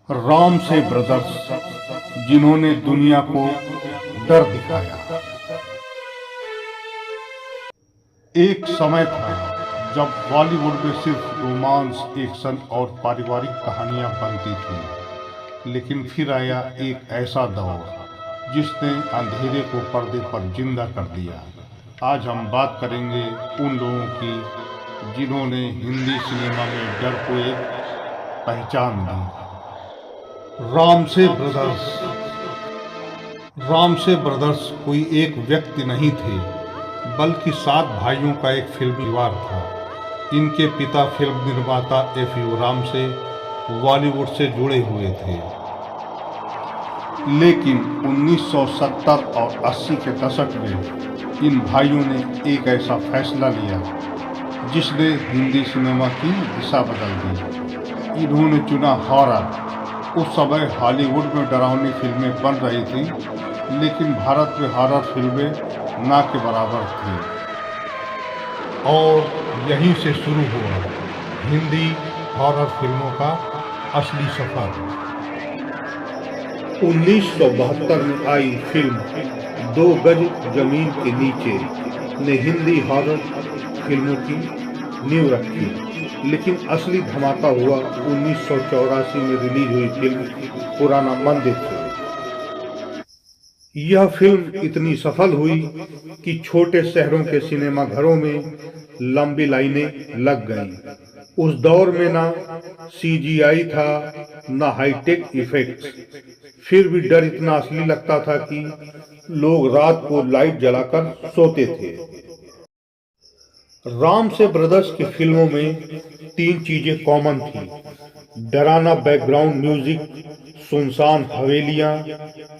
Ramsay brothers, जिन्होंने दुनिया को डर दिखाया। एक समय था जब बॉलीवुड में सिर्फ रोमांस, एक्शन और पारिवारिक कहानियां बनती थीं, लेकिन फिर आया एक ऐसा दौर जिसने अंधेरे को पर्दे पर जिंदा कर दिया। आज हम बात करेंगे उन लोगों की जिन्होंने हिंदी सिनेमा में डर को एक पहचान दी। रामसे ब्रदर्स कोई एक व्यक्ति नहीं थे, बल्कि 7 भाइयों का एक फिल्म परिवार था। इनके पिता फिल्म निर्माता F.U. रामसे बॉलीवुड से जुड़े हुए थे, लेकिन 1970 और 80 के दशक में इन भाइयों ने एक ऐसा फैसला लिया जिसने हिंदी सिनेमा की दिशा बदल दी। इन्होंने चुना हॉरर। उस समय हॉलीवुड में डरावनी फिल्में बन रही थीं, लेकिन भारत में हॉरर फिल्में ना के बराबर थी। और यहीं से शुरू हुआ हिंदी हॉरर फिल्मों का असली सफर। 1972 में आई फिल्म 2 गज जमीन के नीचे ने हिंदी हॉरर फिल्मों की नींव रखी, लेकिन असली धमाका हुआ 1984 में रिलीज हुई फिल्म पुराना मंदिर से। यह फिल्म इतनी सफल हुई कि छोटे शहरों के सिनेमा घरों में लंबी लाइनें लग गईं। उस दौर में ना CGI था, ना हाईटेक इफेक्ट्स, फिर भी डर इतना असली लगता था कि लोग रात को लाइट जलाकर सोते थे। रामसे ब्रदर्स की फिल्मों में 3 चीजें कॉमन थी: डरावना बैकग्राउंड म्यूजिक, सुनसान हवेलियां,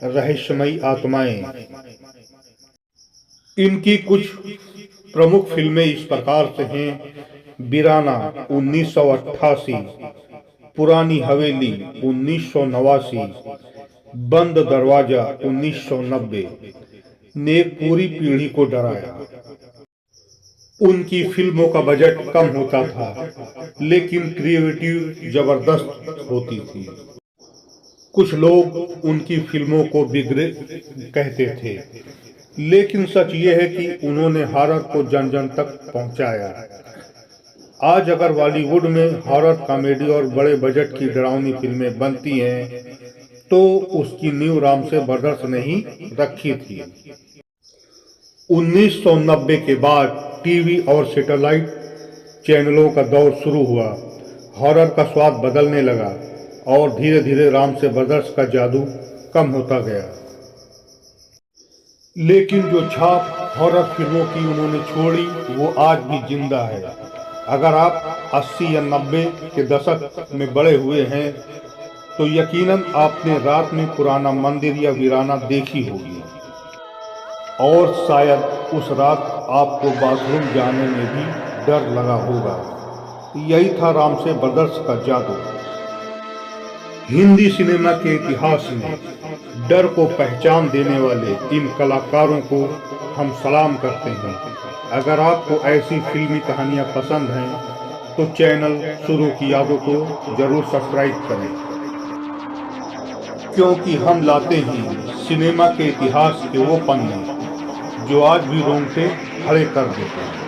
रहस्यमयी आत्माएं। इनकी कुछ प्रमुख फिल्में इस प्रकार से हैं: वीराना 1988, पुरानी हवेली 1989, बंद दरवाजा 1990 ने पूरी पीढ़ी को डराया। उनकी फिल्मों का बजट कम होता था, लेकिन क्रिएटिविटी जबरदस्त होती थी। कुछ लोग उनकी फिल्मों को बिगड़े कहते थे, लेकिन सच ये है कि उन्होंने हॉरर को जन जन तक पहुंचाया। आज अगर बॉलीवुड में हॉरर कॉमेडी और बड़े बजट की डरावनी फिल्में बनती हैं, तो उसकी नींव रामसे ब्रदर्स ने ही रखी थी। 1990 के बाद टीवी और सैटेलाइट चैनलों का दौर शुरू हुआ। हॉरर का स्वाद बदलने लगा और धीरे धीरे रामसे ब्रदर्स का जादू कम होता गया। लेकिन जो छाप हॉरर फिल्मों की उन्होंने छोड़ी, वो आज भी जिंदा है। अगर आप 80 या 90 के दशक में बड़े हुए हैं, तो यकीनन आपने रात में पुराना मंदिर या वीराना देखी होगी, और शायद उस रात आपको बाथरूम जाने में भी डर लगा होगा। यही था रामसे ब्रदर्स का जादू। हिंदी सिनेमा के इतिहास में डर को पहचान देने वाले इन कलाकारों को हम सलाम करते हैं। अगर आपको ऐसी फिल्मी कहानियां पसंद हैं, तो चैनल शुरू की यादों को जरूर सब्सक्राइब करें, क्योंकि हम लाते हैं सिनेमा के इतिहास के वो पन्ने जो आज भी रोंगटे खड़े कर देते हैं।